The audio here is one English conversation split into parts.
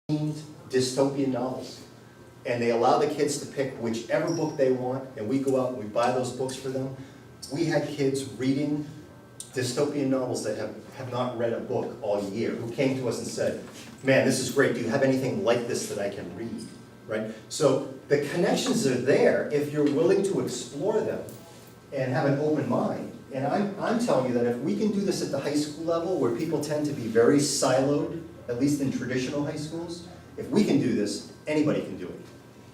dystopian novels. And they allow the kids to pick whichever book they want, and we go out and we buy those books for them. We had kids reading dystopian novels that have not read a book all year, who came to us and said, man, this is great, do you have anything like this that I can read? Right? So the connections are there if you're willing to explore them and have an open mind. And I'm telling you that if we can do this at the high school level, where people tend to be very siloed, at least in traditional high schools, if we can do this, anybody can do it.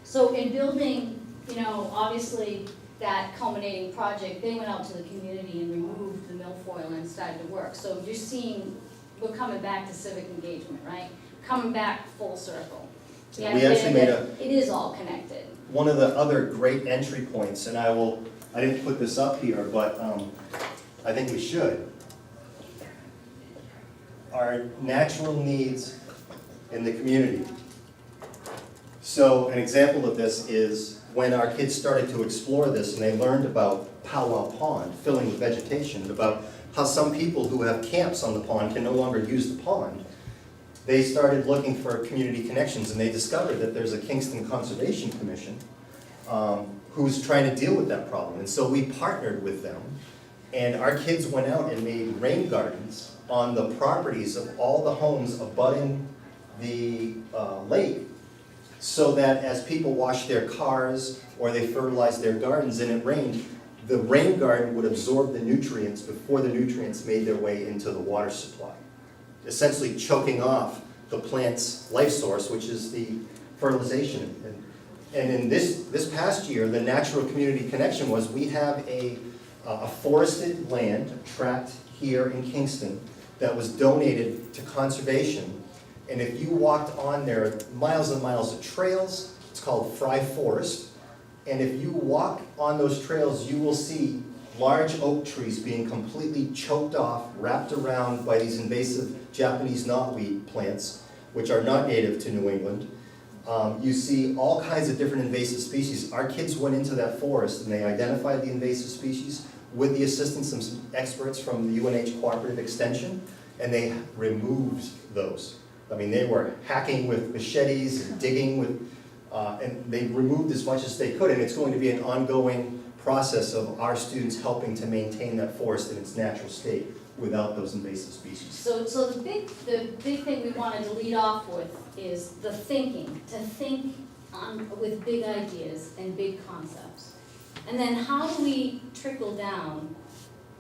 So in building, obviously that culminating project, they went out to the community and removed the milfoil and started to work. So you're seeing, we're coming back to civic engagement, right? Coming back full circle. We actually made it is all connected. One of the other great entry points, and I didn't put this up here, but I think we should, are natural needs in the community. So an example of this is when our kids started to explore this and they learned about Powwow Pond filling with vegetation, about how some people who have camps on the pond can no longer use the pond, they started looking for community connections, and they discovered that there's a Kingston Conservation Commission who's trying to deal with that problem. And so we partnered with them, and our kids went out and made rain gardens on the properties of all the homes abutting the lake, so that as people washed their cars or they fertilized their gardens and it rained, the rain garden would absorb the nutrients before the nutrients made their way into the water supply, essentially choking off the plant's life source, which is the fertilization. And in this past year, the natural community connection was we have a forested land, a tract here in Kingston, that was donated to conservation. And if you walked on there, miles and miles of trails, it's called Fry Forest. And if you walk on those trails, you will see large oak trees being completely choked off, wrapped around by these invasive Japanese knotweed plants, which are not native to New England. You see all kinds of different invasive species. Our kids went into that forest and they identified the invasive species with the assistance of some experts from the UNH Cooperative Extension, and they removed those. I mean, they were hacking with machetes and digging with, and they removed as much as they could, and it's going to be an ongoing process of our students helping to maintain that forest in its natural state without those invasive species. So the big thing we wanted to lead off with is the thinking, to think with big ideas and big concepts. And then how do we trickle down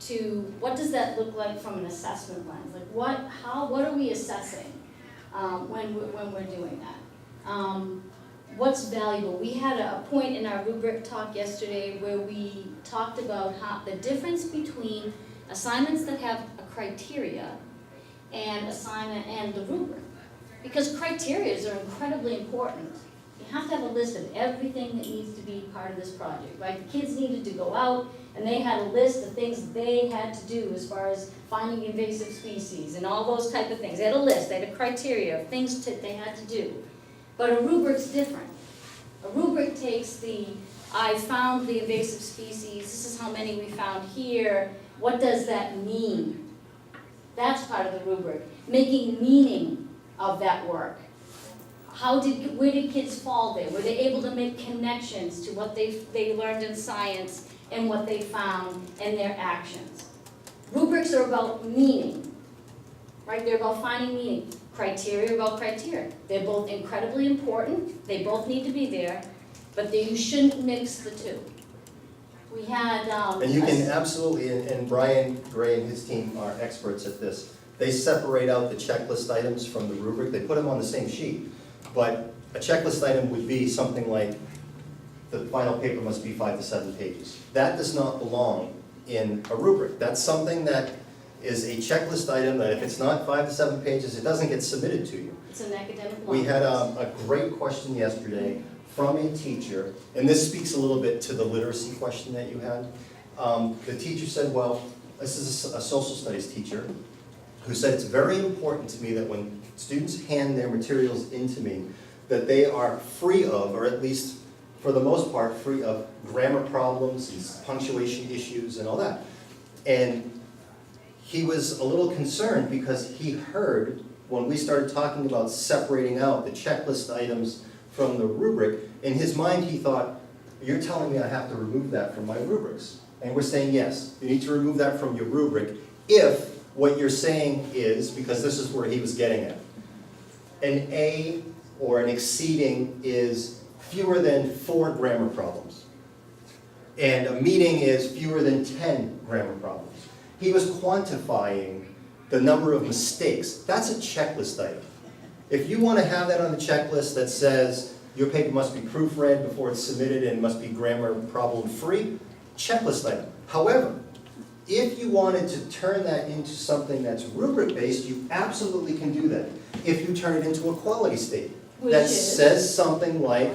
to what does that look like from an assessment lens? Like what are we assessing when we're doing that? What's valuable? We had a point in our rubric talk yesterday where we talked about how the difference between assignments that have a criteria and the rubric. Because criteria are incredibly important. You have to have a list of everything that needs to be part of this project, right? The kids needed to go out and they had a list of things they had to do as far as finding invasive species and all those type of things. They had a list, they had a criteria of things they had to do. But a rubric's different. A rubric takes I found the invasive species, this is how many we found here, what does that mean? That's part of the rubric. Making meaning of that work. Where did kids fall there? Were they able to make connections to what they learned in science and what they found and their actions? Rubrics are about meaning, right? They're about finding meaning. Criteria are about criteria. They're both incredibly important. They both need to be there, but you shouldn't mix the two. We had and you can absolutely, and Brian Gray and his team are experts at this. They separate out the checklist items from the rubric. They put them on the same sheet. But a checklist item would be something like the final paper must be 5 to 7 pages. That does not belong in a rubric. That's something that is a checklist item that if it's not 5 to 7 pages, it doesn't get submitted to you. It's an academic We had a great question yesterday from a teacher, and this speaks a little bit to the literacy question that you had. The teacher said, well, this is a social studies teacher, who said it's very important to me that when students hand their materials into me, that they are free of, or at least for the most part, free of grammar problems and punctuation issues and all that. And he was a little concerned because he heard when we started talking about separating out the checklist items from the rubric, in his mind he thought, you're telling me I have to remove that from my rubrics. And we're saying, yes, you need to remove that from your rubric if what you're saying is, because this is where he was getting at, an A or an exceeding is fewer than 4 grammar problems. And a meeting is fewer than 10 grammar problems. He was quantifying the number of mistakes. That's a checklist item. If you want to have that on the checklist that says your paper must be proofread before it's submitted and must be grammar problem free, checklist item. However, if you wanted to turn that into something that's rubric based, you absolutely can do that. If you turn it into a quality statement that says something like,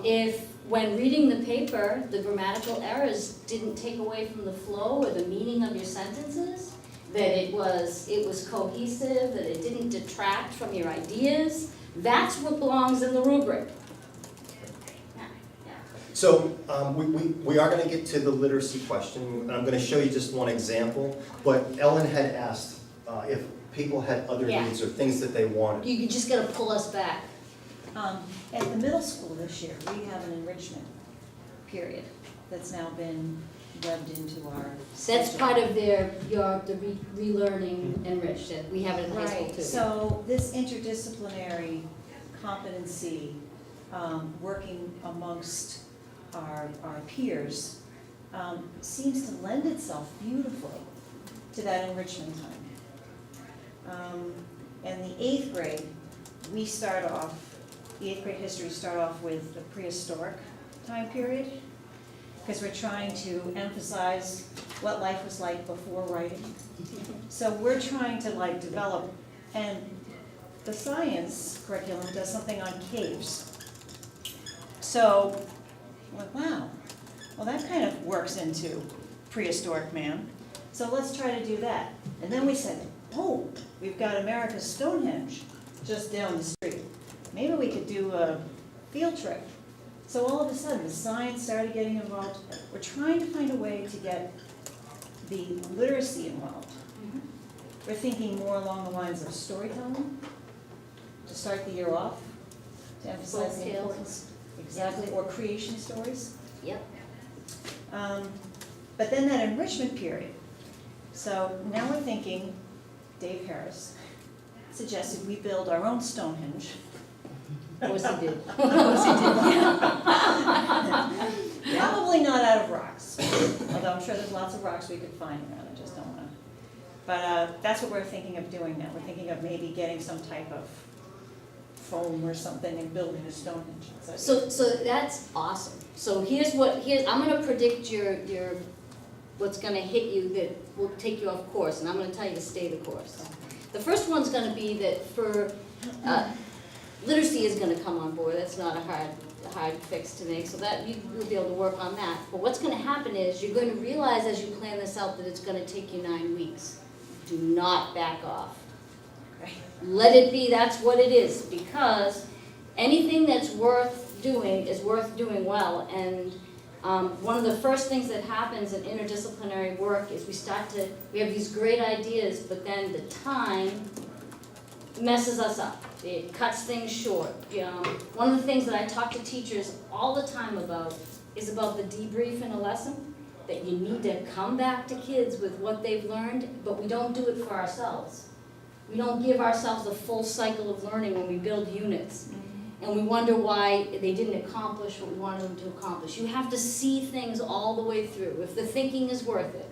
if when reading the paper, the grammatical errors didn't take away from the flow or the meaning of your sentences, that it was cohesive, that it didn't detract from your ideas, that's what belongs in the rubric. so we are going to get to the literacy question, and I'm going to show you just one example, but Ellen had asked if people had other needs or things that they wanted. You just gotta pull us back. At the middle school this year, we have an enrichment period that's now been webbed into our That's schedule. part of the relearning enriched, that we have it in high school Right, too. so this interdisciplinary competency, working amongst our peers, seems to lend itself beautifully to that enrichment time. And the 8th grade, we start off, the 8th grade history start off with the prehistoric time period, because we're trying to emphasize what life was like before writing. So we're trying to like develop, and the science curriculum does something on caves. So, like, wow, well that kind of works into prehistoric man. So let's try to do that. And then we said, oh, we've got America's Stonehenge just down the street. Maybe we could do a field trip. So all of a sudden, the science started getting involved. We're trying to find a way to get the literacy involved. We're thinking more along the lines of storytelling, to start the year off, to emphasize the importance. Exactly, or creation stories. Yep. But then that enrichment period. So now we're thinking, Dave Harris suggested we build our own Stonehenge. Of course he did. Of course he did. Probably not out of rocks, although I'm sure there's lots of rocks we could find around, I just don't wanna. But that's what we're thinking of doing now. We're thinking of maybe getting some type of foam or something and building a Stonehenge. So that's awesome. So I'm gonna predict your what's gonna hit you that will take you off course, and I'm gonna tell you to stay the course. The first one's gonna be that for, literacy is gonna come on board, that's not a hard fix to make, so that you'll be able to work on that. But what's gonna happen is, you're gonna realize as you plan this out that it's gonna take you 9 weeks. Do not back off. Let it be, that's what it is, because anything that's worth doing is worth doing well, and one of the first things that happens in interdisciplinary work is we have these great ideas, but then the time messes us up. It cuts things short. One of the things that I talk to teachers all the time about is about the debrief in a lesson, that you need to come back to kids with what they've learned, but we don't do it for ourselves. We don't give ourselves a full cycle of learning when we build units. And we wonder why they didn't accomplish what we wanted them to accomplish. You have to see things all the way through, if the thinking is worth it.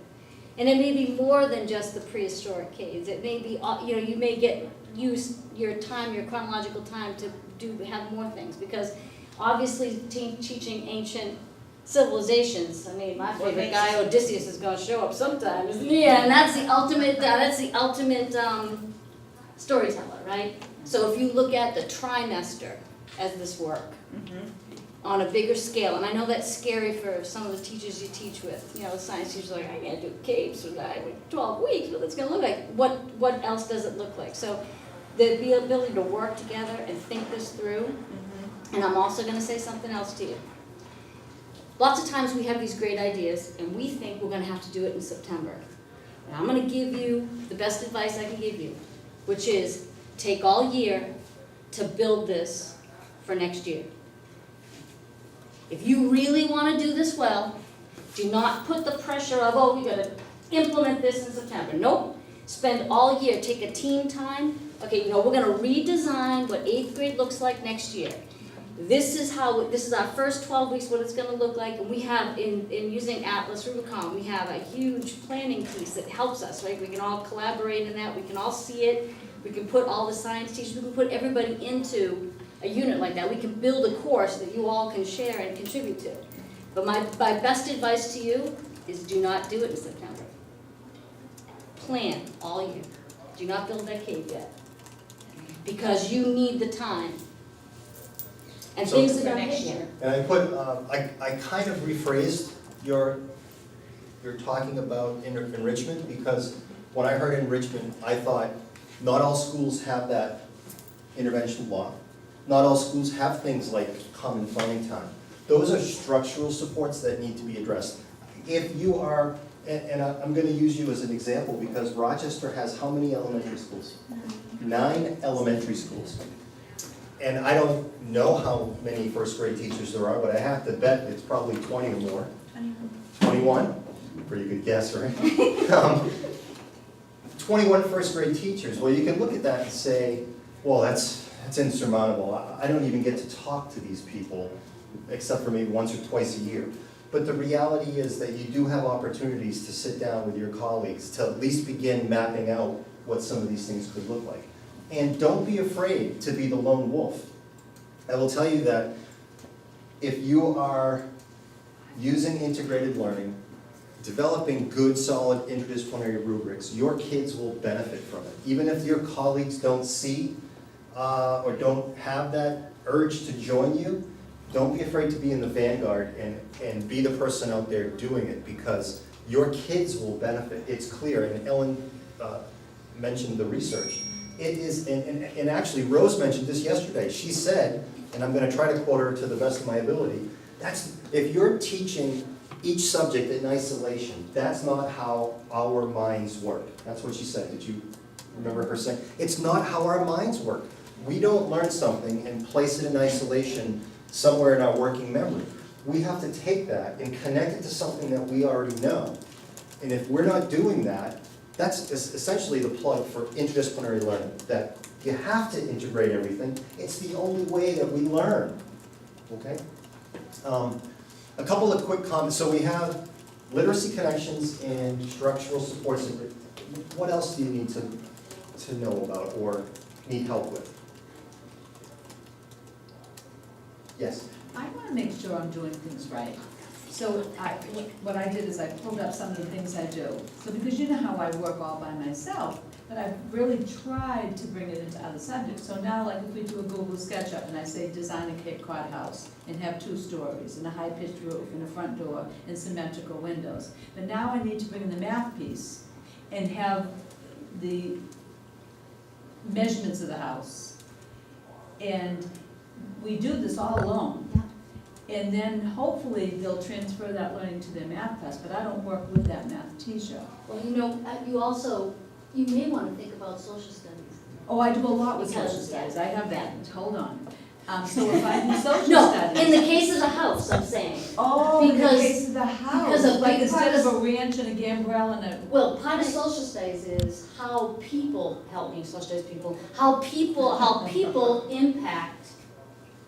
And it may be more than just the prehistoric caves. It may be, you may use your time, your chronological time to have more things. Because obviously teaching ancient civilizations, I mean, my favorite guy, Odysseus, is gonna show up sometime, isn't he? Yeah, and that's the ultimate storyteller, right? So if you look at the trimester as this work, on a bigger scale, and I know that's scary for some of the teachers you teach with. The science teachers are like, I can't do caves for 12 weeks, what it's gonna look like. What else does it look like? So the ability to work together and think this through, and I'm also gonna say something else to you. Lots of times we have these great ideas, and we think we're gonna have to do it in September. And I'm gonna give you the best advice I can give you, which is, take all year to build this for next year. If you really wanna do this well, do not put the pressure of, oh, we gotta implement this in September. Nope, spend all year, take a team time. Okay, you know, we're gonna redesign what 8th grade looks like next year. This is our first 12 weeks, what it's gonna look like, and we have, in using Atlas Rubicon, we have a huge planning piece that helps us, right? We can all collaborate in that, we can all see it, we can put all the science teachers, we can put everybody into a unit like that. We can build a course that you all can share and contribute to. But my best advice to you is do not do it in September. Plan all year. Do not build that cave yet. Because you need the time. And So- things are For gonna next hit you. year. And I put, I kind of rephrased your talking about enrichment, because when I heard enrichment, I thought, not all schools have that intervention block. Not all schools have things like common funding time. Those are structural supports that need to be addressed. If you are, and I'm gonna use you as an example, because Rochester has how many elementary schools? 9 elementary schools. And I don't know how many first grade teachers there are, but I have to bet it's probably 20 or more. 21? Pretty good guess, right? 21 first grade teachers. Well, you can look at that and say, well, that's insurmountable. I don't even get to talk to these people, except for maybe once or twice a year. But the reality is that you do have opportunities to sit down with your colleagues to at least begin mapping out what some of these things could look like. And don't be afraid to be the lone wolf. I will tell you that if you are using integrated learning, developing good, solid interdisciplinary rubrics, your kids will benefit from it. Even if your colleagues don't see or don't have that urge to join you, don't be afraid to be in the vanguard and be the person out there doing it, because your kids will benefit. It's clear, and Ellen mentioned the research. It is, and actually Rose mentioned this yesterday. She said, and I'm gonna try to quote her to the best of my ability, if you're teaching each subject in isolation, that's not how our minds work. That's what she said. Did you remember her saying? It's not how our minds work. We don't learn something and place it in isolation somewhere in our working memory. We have to take that and connect it to something that we already know. And if we're not doing that, that's essentially the plug for interdisciplinary learning, that you have to integrate everything. It's the only way that we learn, okay? A couple of quick comments. So we have literacy connections and structural supports. What else do you need to know about or need help with? Yes? I want to make sure I'm doing things right. So what I did is I pulled up some of the things I do. So because you know how I work all by myself, but I've really tried to bring it into other subjects. So now, like if we do a Google SketchUp and I say design a Cape Cod house and have 2 stories and a high-pitched roof and a front door and symmetrical windows. But now I need to bring in the math piece and have the measurements of the house. And we do this all alone. And then hopefully they'll transfer that learning to their math class, but I don't work with that math teacher. Well, you know, you may wanna think about social studies. Oh, I do a lot with Because- social studies, I have that, hold on. So if I do social No, studies. in the case of the house, I'm saying. Oh, in the because- case of the house, because a like big part instead of of- a ranch and a gambrel and a. Well, part of social studies is how people, help me, social studies people, how people impact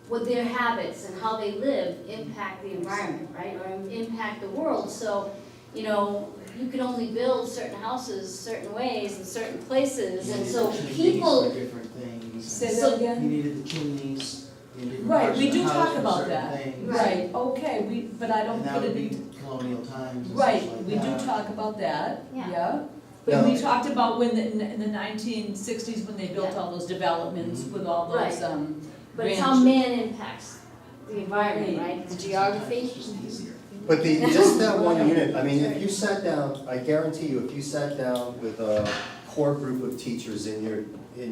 with their habits and how they live impact the environment, right? Or impact the world. So, you know, you can only build certain houses certain ways in certain places, and so people. Different things. Say So- that again? You needed the chimneys in different Right, parts we of the do house talk for about certain that. things. Right, okay, but I don't And that put would it be in. colonial times and Right, such like we do that. talk about that, Yeah. yeah. No. But we talked about when, in the 1960s, when they built Yeah. all those developments with all those, Right. But it's how ranches. man impacts the environment, right? The geography. Sometimes it's just easier. But just that one unit, I mean, if you sat down, I guarantee you, if you sat down with a core group of teachers in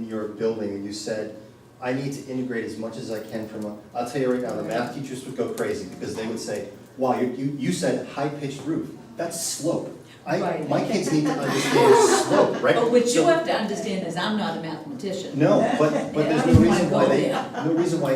your building and you said, I need to integrate as much as I can I'll tell you right now, the math teachers would go crazy, because they would say, wow, you said high-pitched roof, that's slope. Right. My kids need to understand slope, right? But what you So- have to understand is I'm not a mathematician. No, but there's I no don't wanna reason why go they, there. no reason why